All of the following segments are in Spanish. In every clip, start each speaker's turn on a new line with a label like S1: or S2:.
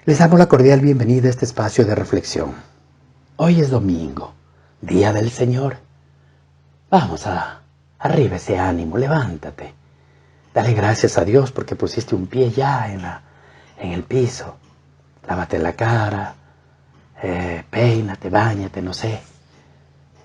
S1: Les damos la cordial bienvenida a este espacio de reflexión. Hoy es domingo, día del Señor. Arriba ese ánimo, levántate. Dale gracias a Dios porque pusiste un pie ya en el piso. Lávate la cara, peínate, báñate, no sé.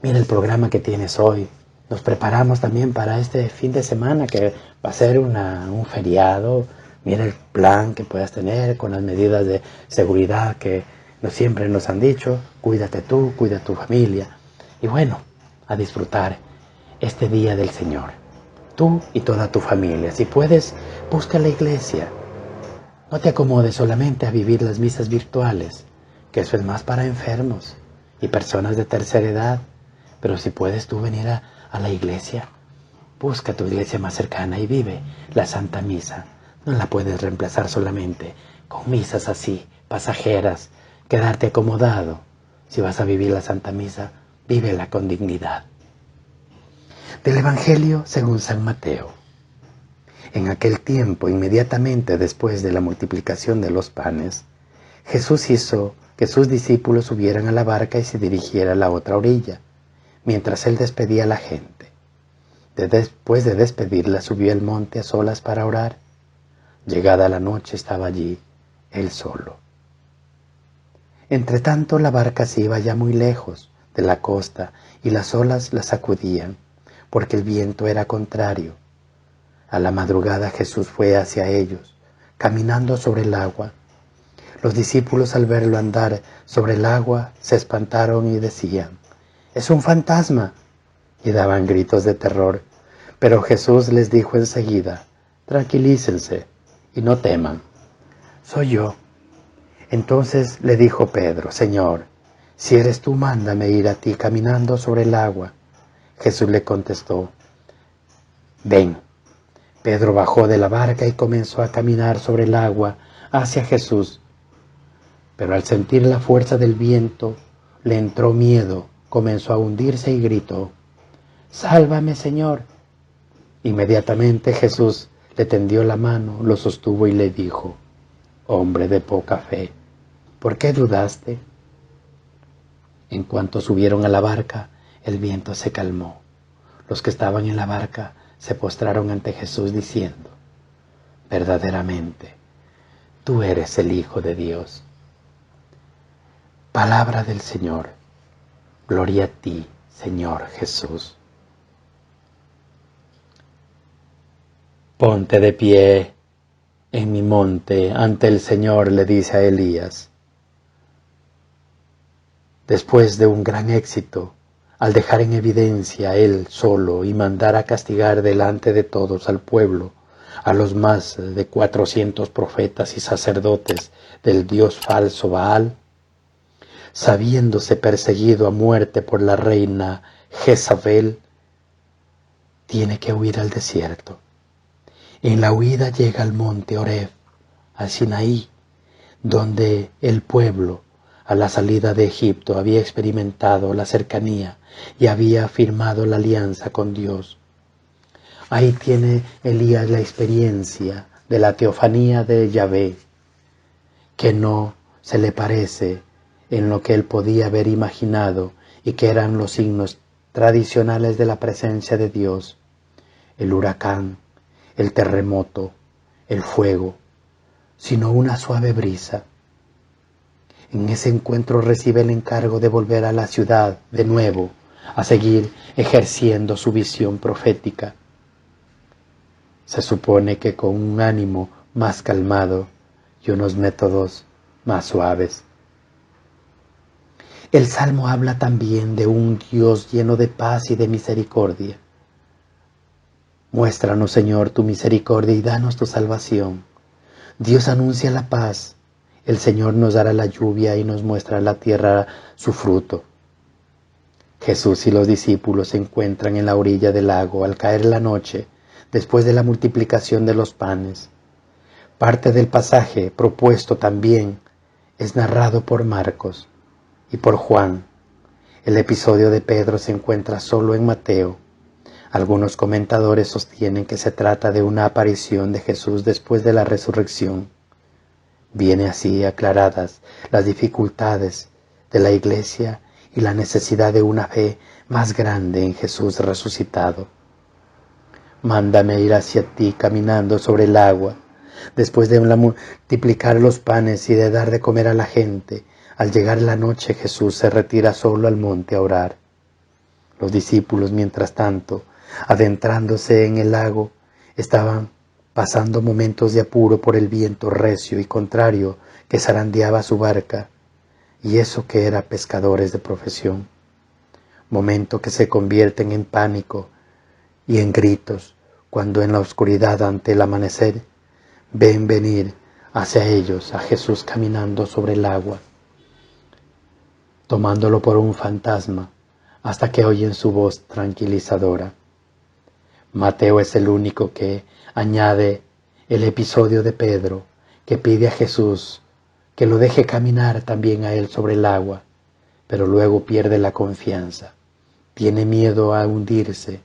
S1: Mira el programa que tienes hoy. Nos preparamos también para este fin de semana que va a ser un feriado. Mira el plan que puedas tener con las medidas de seguridad que siempre nos han dicho. Cuídate tú, cuida tu familia. Y bueno, a disfrutar este día del Señor. Tú y toda tu familia. Si puedes, busca la iglesia. No te acomodes solamente a vivir las misas virtuales, que eso es más para enfermos y personas de tercera edad. Pero si puedes tú venir a la iglesia, busca tu iglesia más cercana y vive la Santa Misa. No la puedes reemplazar solamente con misas así, pasajeras, quedarte acomodado. Si vas a vivir la Santa Misa, vívela con dignidad. Del Evangelio según San Mateo. En aquel tiempo, inmediatamente después de la multiplicación de los panes, Jesús hizo que sus discípulos subieran a la barca y se dirigiera a la otra orilla, mientras él despedía a la gente. Después de despedirla, subió al monte a solas para orar. Llegada la noche, estaba allí, él solo. Entretanto, la barca se iba ya muy lejos de la costa y las olas la sacudían, porque el viento era contrario. A la madrugada Jesús fue hacia ellos, caminando sobre el agua. Los discípulos, al verlo andar sobre el agua, se espantaron y decían: «¡Es un fantasma!», y daban gritos de terror. Pero Jesús les dijo enseguida: «Tranquilícense y no teman, soy yo». Entonces le dijo Pedro: «Señor, si eres tú, mándame ir a ti caminando sobre el agua». Jesús le contestó: «Ven». Pedro bajó de la barca y comenzó a caminar sobre el agua hacia Jesús. Pero al sentir la fuerza del viento, le entró miedo, comenzó a hundirse y gritó: «¡Sálvame, Señor!». Inmediatamente Jesús le tendió la mano, lo sostuvo y le dijo: «Hombre de poca fe, ¿por qué dudaste?». En cuanto subieron a la barca, el viento se calmó. Los que estaban en la barca se postraron ante Jesús diciendo: «Verdaderamente, tú eres el Hijo de Dios». Palabra del Señor. Gloria a ti, Señor Jesús. Ponte de pie en mi monte ante el Señor, le dice a Elías. Después de un gran éxito, al dejar en evidencia él solo y mandar a castigar delante de todos al pueblo, a los más de 400 profetas y sacerdotes del dios falso Baal, sabiéndose perseguido a muerte por la reina Jezabel, tiene que huir al desierto. En la huida llega al monte Horeb, al Sinaí, donde el pueblo, a la salida de Egipto, había experimentado la cercanía y había firmado la alianza con Dios. Ahí tiene Elías la experiencia de la teofanía de Yahvé, que no se le parece en lo que él podía haber imaginado y que eran los signos tradicionales de la presencia de Dios: el huracán, el terremoto, el fuego, sino una suave brisa. En ese encuentro recibe el encargo de volver a la ciudad de nuevo, a seguir ejerciendo su visión profética. Se supone que con un ánimo más calmado y unos métodos más suaves. El Salmo habla también de un Dios lleno de paz y de misericordia. Muéstranos, Señor, tu misericordia y danos tu salvación. Dios anuncia la paz. El Señor nos dará la lluvia y nos muestra la tierra su fruto. Jesús y los discípulos se encuentran en la orilla del lago al caer la noche, después de la multiplicación de los panes. Parte del pasaje propuesto también es narrado por Marcos y por Juan. El episodio de Pedro se encuentra solo en Mateo. Algunos comentadores sostienen que se trata de una aparición de Jesús después de la resurrección. Viene así aclaradas las dificultades de la Iglesia y la necesidad de una fe más grande en Jesús resucitado. Mándame ir hacia ti caminando sobre el agua. Después de multiplicar los panes y de dar de comer a la gente, al llegar la noche Jesús se retira solo al monte a orar. Los discípulos, mientras tanto, adentrándose en el lago, estaban pasando momentos de apuro por el viento recio y contrario que zarandeaba su barca, y eso que eran pescadores de profesión. Momento que se convierten en pánico y en gritos cuando en la oscuridad ante el amanecer ven venir hacia ellos a Jesús caminando sobre el agua, tomándolo por un fantasma, hasta que oyen su voz tranquilizadora. Mateo es el único que añade el episodio de Pedro, que pide a Jesús que lo deje caminar también a él sobre el agua, pero luego pierde la confianza, tiene miedo a hundirse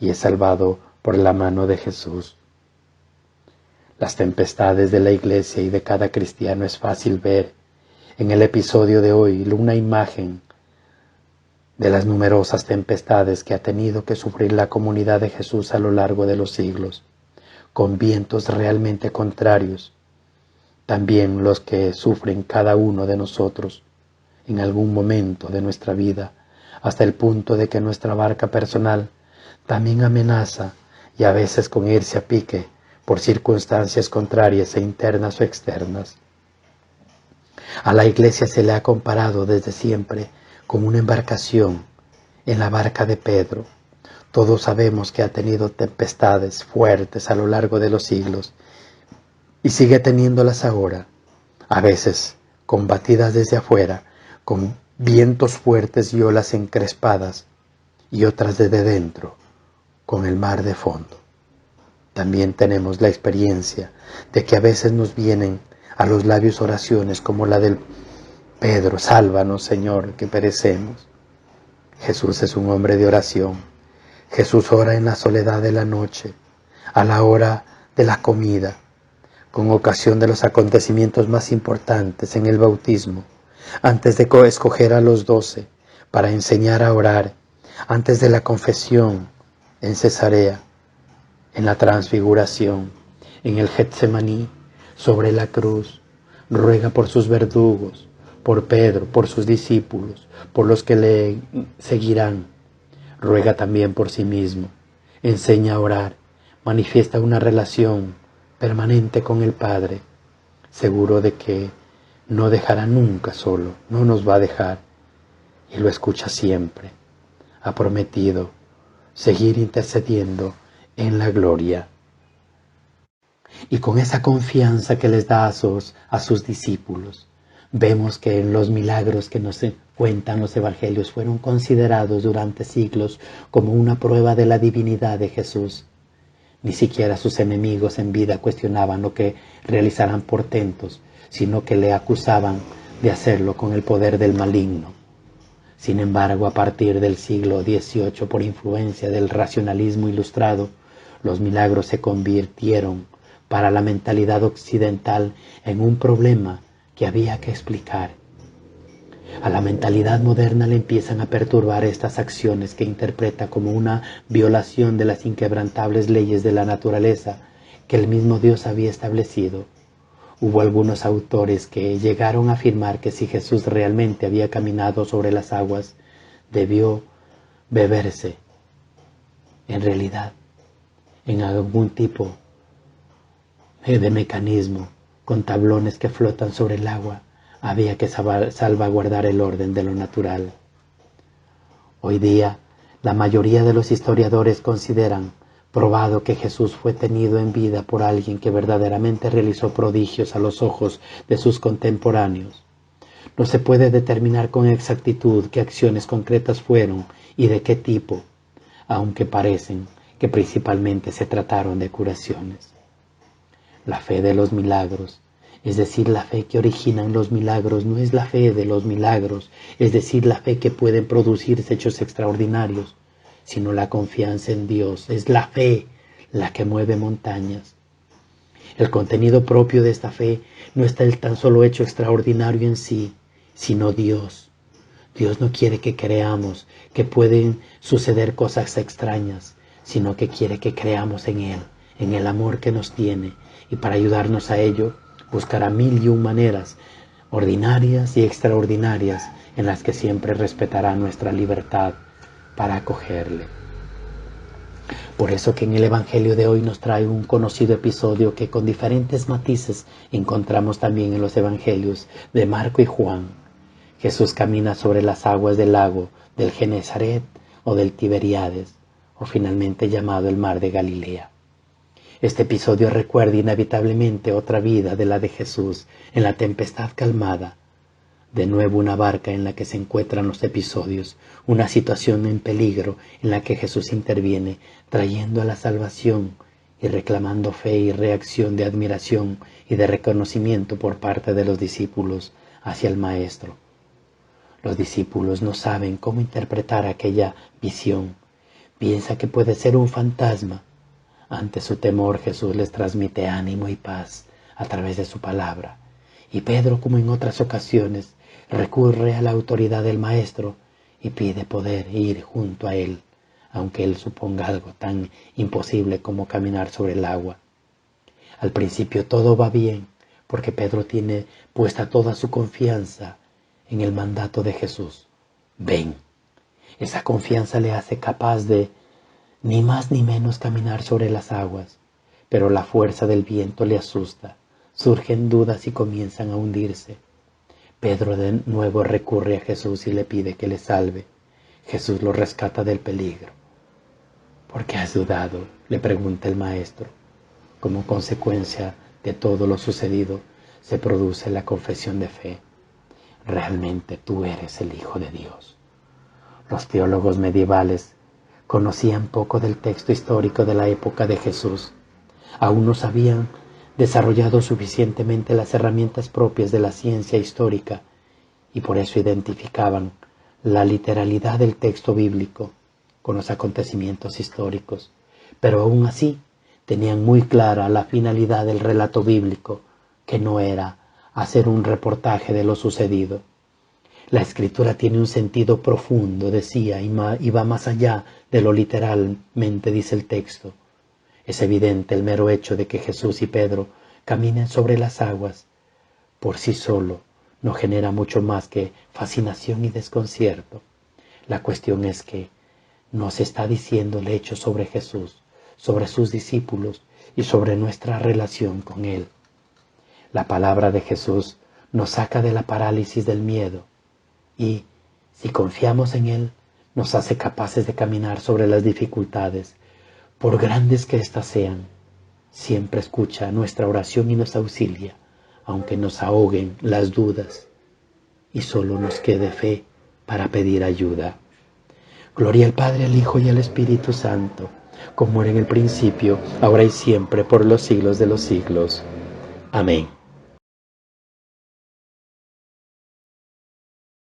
S1: y es salvado por la mano de Jesús. Las tempestades de la Iglesia y de cada cristiano es fácil ver en el episodio de hoy una imagen de las numerosas tempestades que ha tenido que sufrir la comunidad de Jesús a lo largo de los siglos, con vientos realmente contrarios, también los que sufren cada uno de nosotros en algún momento de nuestra vida, hasta el punto de que nuestra barca personal también amenaza y a veces con irse a pique por circunstancias contrarias e internas o externas. A la Iglesia se le ha comparado desde siempre como una embarcación en la barca de Pedro. Todos sabemos que ha tenido tempestades fuertes a lo largo de los siglos y sigue teniéndolas ahora, a veces combatidas desde afuera, con vientos fuertes y olas encrespadas, y otras desde dentro, con el mar de fondo. También tenemos la experiencia de que a veces nos vienen a los labios oraciones como la del Pedro: sálvanos, Señor, que perecemos. Jesús es un hombre de oración. Jesús ora en la soledad de la noche, a la hora de la comida, con ocasión de los acontecimientos más importantes en el bautismo, antes de escoger a los 12 para enseñar a orar, antes de la confesión en Cesarea, en la transfiguración, en el Getsemaní, sobre la cruz. Ruega por sus verdugos, por Pedro, por sus discípulos, por los que le seguirán. Ruega también por sí mismo. Enseña a orar, manifiesta una relación permanente con el Padre, seguro de que no dejará nunca solo, no nos va a dejar, y lo escucha siempre. Ha prometido seguir intercediendo en la gloria. Y con esa confianza que les da a sus discípulos, vemos que los milagros que nos cuentan los evangelios fueron considerados durante siglos como una prueba de la divinidad de Jesús. Ni siquiera sus enemigos en vida cuestionaban lo que realizaran portentos, sino que le acusaban de hacerlo con el poder del maligno. Sin embargo, a partir del siglo XVIII, por influencia del racionalismo ilustrado, los milagros se convirtieron para la mentalidad occidental en un problema que había que explicar. A la mentalidad moderna le empiezan a perturbar estas acciones que interpreta como una violación de las inquebrantables leyes de la naturaleza que el mismo Dios había establecido. Hubo algunos autores que llegaron a afirmar que si Jesús realmente había caminado sobre las aguas, debió beberse, en realidad, en algún tipo de mecanismo con tablones que flotan sobre el agua. Había que salvaguardar el orden de lo natural. Hoy día, la mayoría de los historiadores consideran probado que Jesús fue tenido en vida por alguien que verdaderamente realizó prodigios a los ojos de sus contemporáneos. No se puede determinar con exactitud qué acciones concretas fueron y de qué tipo, aunque parecen que principalmente se trataron de curaciones. La fe de los milagros, es decir, la fe que originan los milagros, no es la fe de los milagros, es decir, la fe que pueden producirse hechos extraordinarios, sino la confianza en Dios. Es la fe la que mueve montañas. El contenido propio de esta fe no está el tan solo hecho extraordinario en sí, sino Dios. Dios no quiere que creamos que pueden suceder cosas extrañas, sino que quiere que creamos en Él, en el amor que nos tiene, y para ayudarnos a ello, buscará 1001 maneras, ordinarias y extraordinarias, en las que siempre respetará nuestra libertad para acogerle. Por eso que en el Evangelio de hoy nos trae un conocido episodio que con diferentes matices encontramos también en los Evangelios de Marco y Juan. Jesús camina sobre las aguas del lago del Genesaret o del Tiberíades, o finalmente llamado el Mar de Galilea. Este episodio recuerda inevitablemente otra vida de la de Jesús en la tempestad calmada. De nuevo una barca en la que se encuentran los episodios, una situación en peligro en la que Jesús interviene, trayendo a la salvación y reclamando fe y reacción de admiración y de reconocimiento por parte de los discípulos hacia el Maestro. Los discípulos no saben cómo interpretar aquella visión. Piensa que puede ser un fantasma. Ante su temor, Jesús les transmite ánimo y paz a través de su palabra. Y Pedro, como en otras ocasiones, recurre a la autoridad del Maestro y pide poder ir junto a él, aunque él suponga algo tan imposible como caminar sobre el agua. Al principio todo va bien, porque Pedro tiene puesta toda su confianza en el mandato de Jesús. Ven. Esa confianza le hace capaz de ni más ni menos caminar sobre las aguas, pero la fuerza del viento le asusta, surgen dudas y comienzan a hundirse. Pedro de nuevo recurre a Jesús y le pide que le salve. Jesús lo rescata del peligro. ¿Por qué has dudado?, le pregunta el Maestro. Como consecuencia de todo lo sucedido, se produce la confesión de fe. Realmente tú eres el Hijo de Dios. Los teólogos medievales conocían poco del texto histórico de la época de Jesús. Aún no habían desarrollado suficientemente las herramientas propias de la ciencia histórica y por eso identificaban la literalidad del texto bíblico con los acontecimientos históricos, pero aún así tenían muy clara la finalidad del relato bíblico, que no era hacer un reportaje de lo sucedido. La Escritura tiene un sentido profundo, decía, y va más allá de lo literalmente dice el texto. Es evidente el mero hecho de que Jesús y Pedro caminen sobre las aguas. Por sí solo no genera mucho más que fascinación y desconcierto. La cuestión es que nos está diciendo el hecho sobre Jesús, sobre sus discípulos y sobre nuestra relación con Él. La palabra de Jesús nos saca de la parálisis del miedo y, si confiamos en Él, nos hace capaces de caminar sobre las dificultades, por grandes que éstas sean. Siempre escucha nuestra oración y nos auxilia, aunque nos ahoguen las dudas y solo nos quede fe para pedir ayuda. Gloria al Padre, al Hijo y al Espíritu Santo, como era en el principio, ahora y siempre, por los siglos de los siglos. Amén.